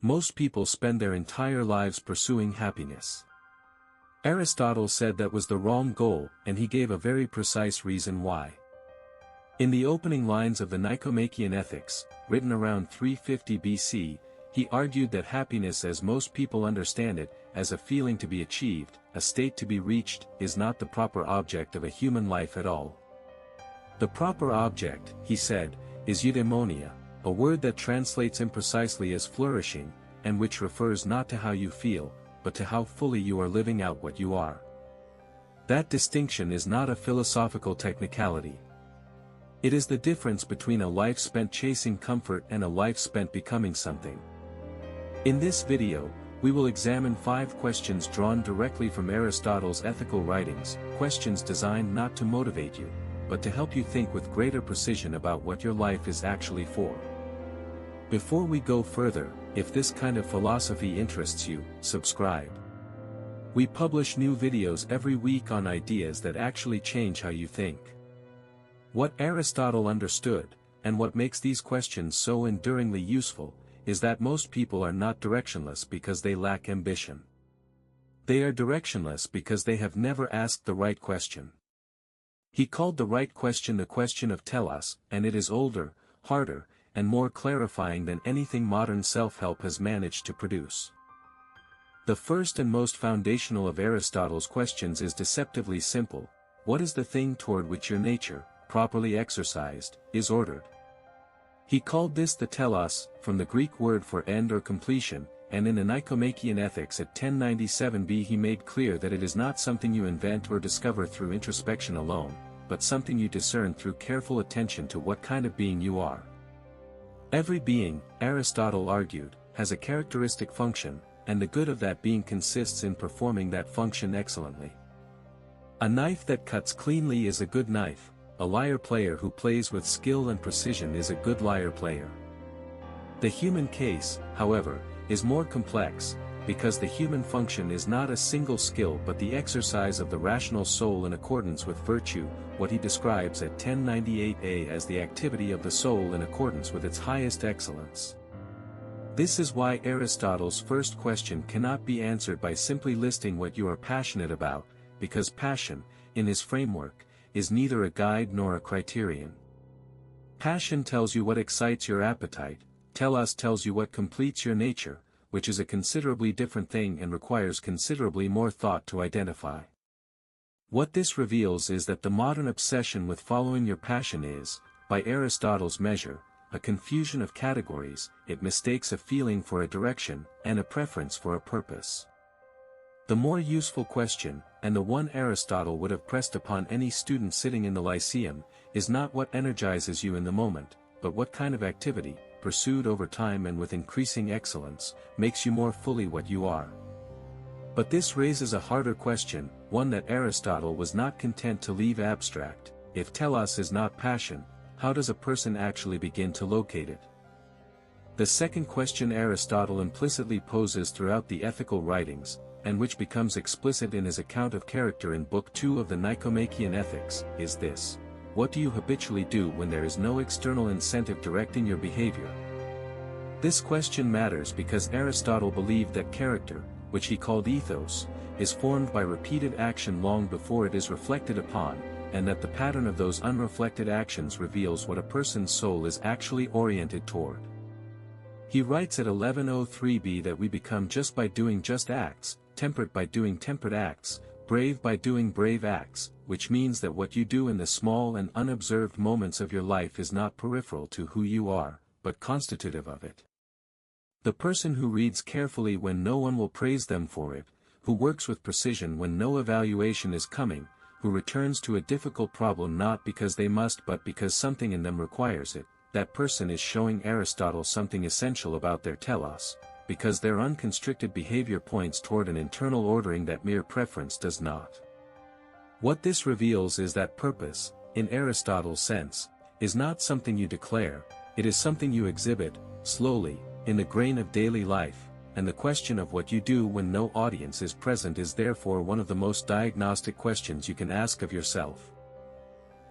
Most people spend their entire lives pursuing happiness. Aristotle said that was the wrong goal, and he gave a very precise reason why. In the opening lines of the Nicomachean Ethics, written around 350 BC, he argued that happiness as most people understand it, as a feeling to be achieved, a state to be reached, is not the proper object of a human life at all. The proper object, he said, is eudaimonia, a word that translates imprecisely as flourishing, and which refers not to how you feel, but to how fully you are living out what you are. That distinction is not a philosophical technicality. It is the difference between a life spent chasing comfort and a life spent becoming something. In this video, we will examine 5 questions drawn directly from Aristotle's ethical writings, questions designed not to motivate you, but to help you think with greater precision about what your life is actually for. Before we go further, if this kind of philosophy interests you, subscribe. We publish new videos every week on ideas that actually change how you think. What Aristotle understood, and what makes these questions so enduringly useful, is that most people are not directionless because they lack ambition. They are directionless because they have never asked the right question. He called the right question the question of Telos, and it is older, harder, and more clarifying than anything modern self-help has managed to produce. The first and most foundational of Aristotle's questions is deceptively simple: what is the thing toward which your nature, properly exercised, is ordered? He called this the telos, from the Greek word for end or completion, and in the Nicomachean Ethics at 1097b he made clear that it is not something you invent or discover through introspection alone, but something you discern through careful attention to what kind of being you are. Every being, Aristotle argued, has a characteristic function, and the good of that being consists in performing that function excellently. A knife that cuts cleanly is a good knife. A lyre player who plays with skill and precision is a good lyre player. The human case, however, is more complex, because the human function is not a single skill but the exercise of the rational soul in accordance with virtue, what he describes at 1098a as the activity of the soul in accordance with its highest excellence. This is why Aristotle's first question cannot be answered by simply listing what you are passionate about, because passion, in his framework, is neither a guide nor a criterion. Passion tells you what excites your appetite, telos tells you what completes your nature, which is a considerably different thing and requires considerably more thought to identify. What this reveals is that the modern obsession with following your passion is, by Aristotle's measure, a confusion of categories. It mistakes a feeling for a direction, and a preference for a purpose. The more useful question, and the one Aristotle would have pressed upon any student sitting in the Lyceum, is not what energizes you in the moment, but what kind of activity, pursued over time and with increasing excellence, makes you more fully what you are. But this raises a harder question, one that Aristotle was not content to leave abstract: if telos is not passion, how does a person actually begin to locate it? The second question Aristotle implicitly poses throughout the ethical writings, and which becomes explicit in his account of character in Book 2 of the Nicomachean Ethics, is this: what do you habitually do when there is no external incentive directing your behavior? This question matters because Aristotle believed that character, which he called ethos, is formed by repeated action long before it is reflected upon, and that the pattern of those unreflected actions reveals what a person's soul is actually oriented toward. He writes at 1103b that we become just by doing just acts, temperate by doing temperate acts, brave by doing brave acts, which means that what you do in the small and unobserved moments of your life is not peripheral to who you are, but constitutive of it. The person who reads carefully when no one will praise them for it, who works with precision when no evaluation is coming, who returns to a difficult problem not because they must but because something in them requires it, that person is showing Aristotle something essential about their telos, because their unconstricted behavior points toward an internal ordering that mere preference does not. What this reveals is that purpose, in Aristotle's sense, is not something you declare, it is something you exhibit, slowly, in the grain of daily life, and the question of what you do when no audience is present is therefore one of the most diagnostic questions you can ask of yourself.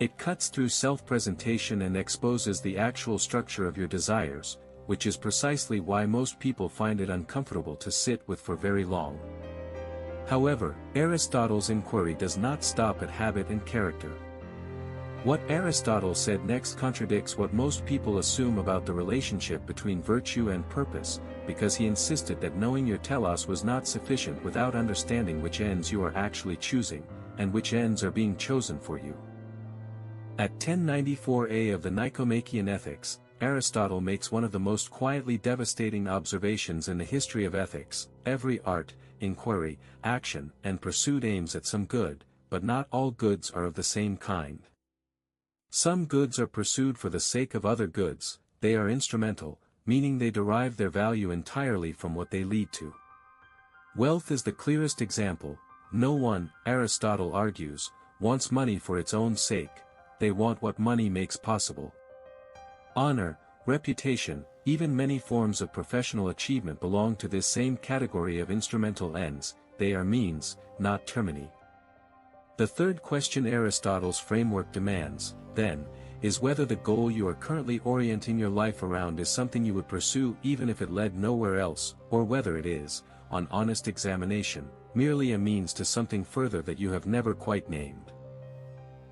It cuts through self-presentation and exposes the actual structure of your desires, which is precisely why most people find it uncomfortable to sit with for very long. However, Aristotle's inquiry does not stop at habit and character. What Aristotle said next contradicts what most people assume about the relationship between virtue and purpose, because he insisted that knowing your telos was not sufficient without understanding which ends you are actually choosing, and which ends are being chosen for you. At 1094a of the Nicomachean Ethics, Aristotle makes one of the most quietly devastating observations in the history of ethics: every art, inquiry, action, and pursuit aims at some good, but not all goods are of the same kind. Some goods are pursued for the sake of other goods, they are instrumental, meaning they derive their value entirely from what they lead to. Wealth is the clearest example. No one, Aristotle argues, wants money for its own sake, they want what money makes possible. Honor, reputation, even many forms of professional achievement belong to this same category of instrumental ends, they are means, not termini. The third question Aristotle's framework demands, then, is whether the goal you are currently orienting your life around is something you would pursue even if it led nowhere else, or whether it is, on honest examination, merely a means to something further that you have never quite named.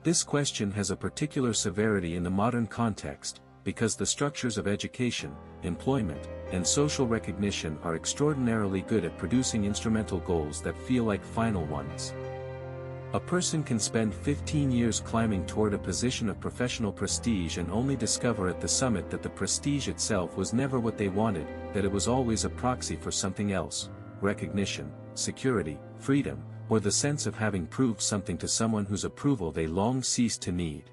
This question has a particular severity in the modern context, because the structures of education, employment, and social recognition are extraordinarily good at producing instrumental goals that feel like final ones. A person can spend 15 years climbing toward a position of professional prestige and only discover at the summit that the prestige itself was never what they wanted, that it was always a proxy for something else: recognition, security, freedom, or the sense of having proved something to someone whose approval they long ceased to need.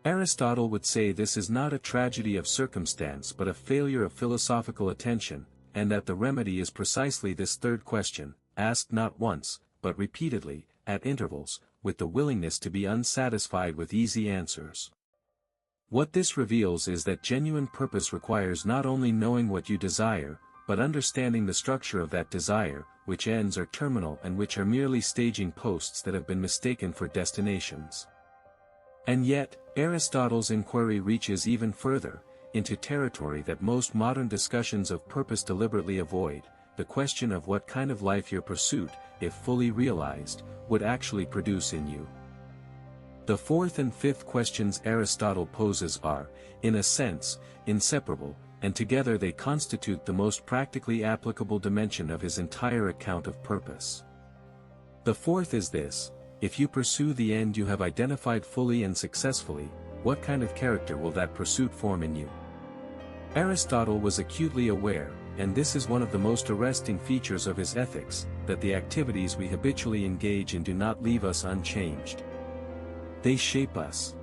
Aristotle would say this is not a tragedy of circumstance but a failure of philosophical attention, and that the remedy is precisely this third question, asked not once, but repeatedly, at intervals, with the willingness to be unsatisfied with easy answers. What this reveals is that genuine purpose requires not only knowing what you desire, but understanding the structure of that desire, which ends are terminal and which are merely staging posts that have been mistaken for destinations. And yet, Aristotle's inquiry reaches even further, into territory that most modern discussions of purpose deliberately avoid: the question of what kind of life your pursuit, if fully realized, would actually produce in you. The fourth and fifth questions Aristotle poses are, in a sense, inseparable, and together they constitute the most practically applicable dimension of his entire account of purpose. The fourth is this: if you pursue the end you have identified fully and successfully, what kind of character will that pursuit form in you? Aristotle was acutely aware, and this is one of the most arresting features of his ethics, that the activities we habitually engage in do not leave us unchanged. They shape us.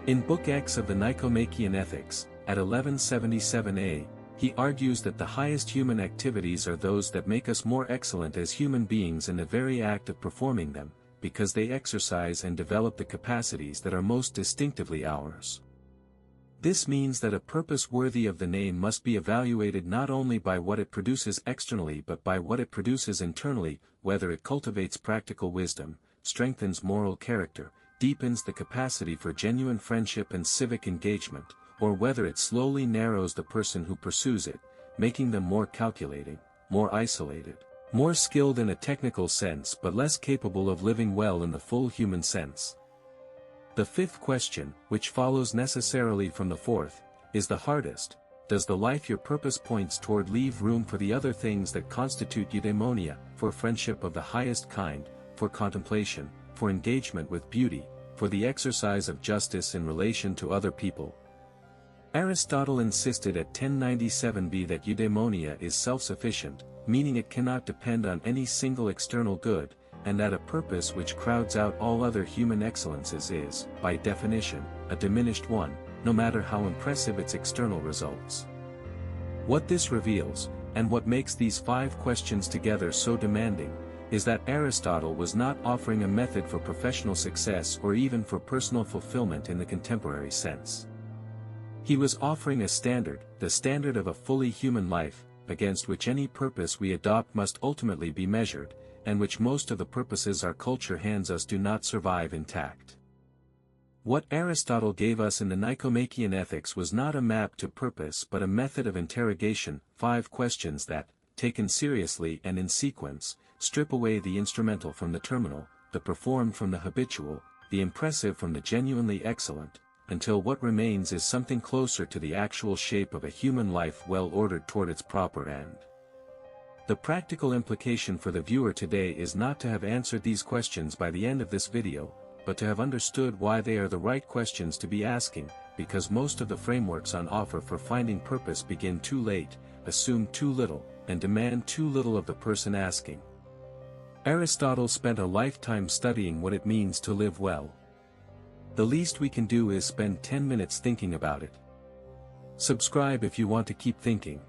In Book X of the Nicomachean Ethics, at 1177a, he argues that the highest human activities are those that make us more excellent as human beings in the very act of performing them, because they exercise and develop the capacities that are most distinctively ours. This means that a purpose worthy of the name must be evaluated not only by what it produces externally but by what it produces internally, whether it cultivates practical wisdom, strengthens moral character, deepens the capacity for genuine friendship and civic engagement, or whether it slowly narrows the person who pursues it, making them more calculating, more isolated, more skilled in a technical sense but less capable of living well in the full human sense. The fifth question, which follows necessarily from the fourth, is the hardest: does the life your purpose points toward leave room for the other things that constitute eudaimonia, for friendship of the highest kind, for contemplation, for engagement with beauty, for the exercise of justice in relation to other people? Aristotle insisted at 1097b that eudaimonia is self-sufficient, meaning it cannot depend on any single external good, and that a purpose which crowds out all other human excellences is, by definition, a diminished one, no matter how impressive its external results. What this reveals, and what makes these five questions together so demanding, is that Aristotle was not offering a method for professional success or even for personal fulfillment in the contemporary sense. He was offering a standard, the standard of a fully human life, against which any purpose we adopt must ultimately be measured, and which most of the purposes our culture hands us do not survive intact. What Aristotle gave us in the Nicomachean Ethics was not a map to purpose but a method of interrogation, 5 questions that, taken seriously and in sequence, strip away the instrumental from the terminal, the performed from the habitual, the impressive from the genuinely excellent, until what remains is something closer to the actual shape of a human life well ordered toward its proper end. The practical implication for the viewer today is not to have answered these questions by the end of this video, but to have understood why they are the right questions to be asking, because most of the frameworks on offer for finding purpose begin too late, assume too little, and demand too little of the person asking. Aristotle spent a lifetime studying what it means to live well. The least we can do is spend 10 minutes thinking about it. Subscribe if you want to keep thinking.